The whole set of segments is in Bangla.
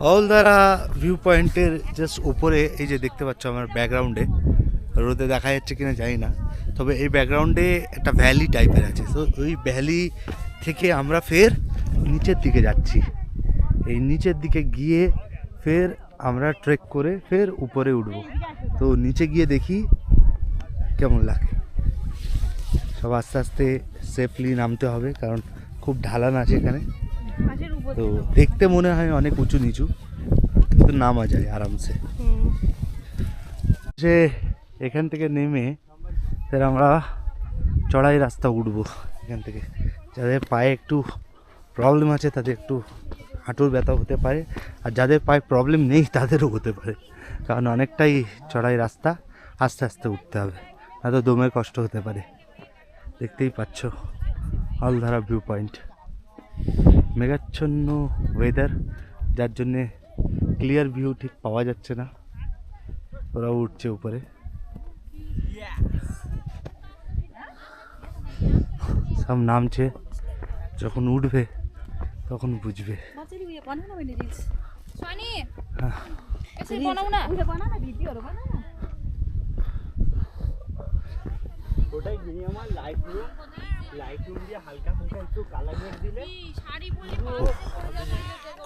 অলদারা ভিউ পয়েন্টের জাস্ট উপরে এই যে দেখতে পাচ্ছ আমার ব্যাকগ্রাউন্ডে, রোদে দেখা যাচ্ছে কিনা জানি না, তবে এই ব্যাকগ্রাউন্ডে একটা ভ্যালি টাইপের আছে। তো ওই ভ্যালি থেকে আমরা ফের নিচের দিকে যাচ্ছি। এই নিচের দিকে গিয়ে ফের আমরা ট্রেক করে ফের উপরে উঠব। তো নিচে গিয়ে দেখি কেমন লাগে। সব আস্তে আস্তে সেফলি নামতে হবে, কারণ খুব ঢালান আছে এখানে। তো দেখতে মনে হয় অনেক উঁচু নিচু, কিন্তু নামা যায় আরামসে। যে এখান থেকে নেমে ফের আমরা চড়াই রাস্তা উঠবো এখান থেকে। যাদের পায়ে একটু প্রবলেম আছে তাদের একটু হাঁটুর ব্যথা হতে পারে, আর যাদের পায়ে প্রবলেম নেই তাদেরও হতে পারে, কারণ অনেকটাই চড়াই রাস্তা, আস্তে আস্তে উঠতে হবে, নয়তো দমের কষ্ট হতে পারে। দেখতেই পাচ্ছ অলধারা ভিউ পয়েন্ট। মেঘাচ্ছন্ন ওয়েদার, যার জন্যে ক্লিয়ার ভিউ ঠিক পাওয়া যাচ্ছে না। ওরাও উঠছে উপরে। সব নামছে, যখন উঠবে তখন বুঝবে।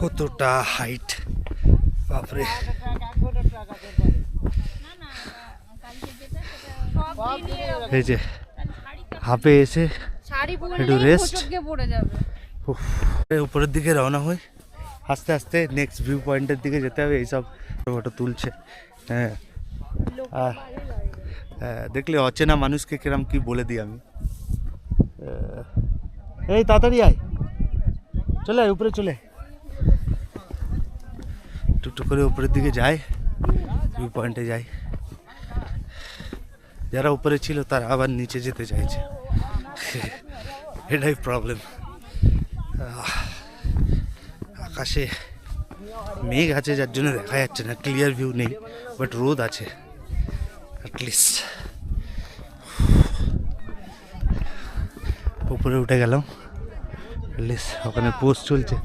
কতটা হাইট, বাপরে। এই যে হাঁপে এসে একটু রেস্ট, উপরের দিকে রওনা হই। আস্তে আস্তে নেক্সট ভিউ পয়েন্টের দিকে যেতে হবে। এইসব ফটো তুলছে, হ্যাঁ। দেখলে অচেনা মানুষকে কিরম কি বলে দিই আমি। এই তাড়াতাড়ি আয়, চলে আয় উপরে, চলে টুকটুক করে উপরের দিকে যাই, ভিউ পয়েন্টে যাই। যারা উপরে ছিল তারা আবার নিচে যেতে চাইছে, এটাই প্রবলেম। আকাশে মেঘ আছে যার জন্য দেখা যাচ্ছে না, ক্লিয়ার ভিউ নেই, বাট রোদ আছে অ্যাটলিস্ট। উপরে উঠে গেলাম, ওখানে পোস্ট চলছে।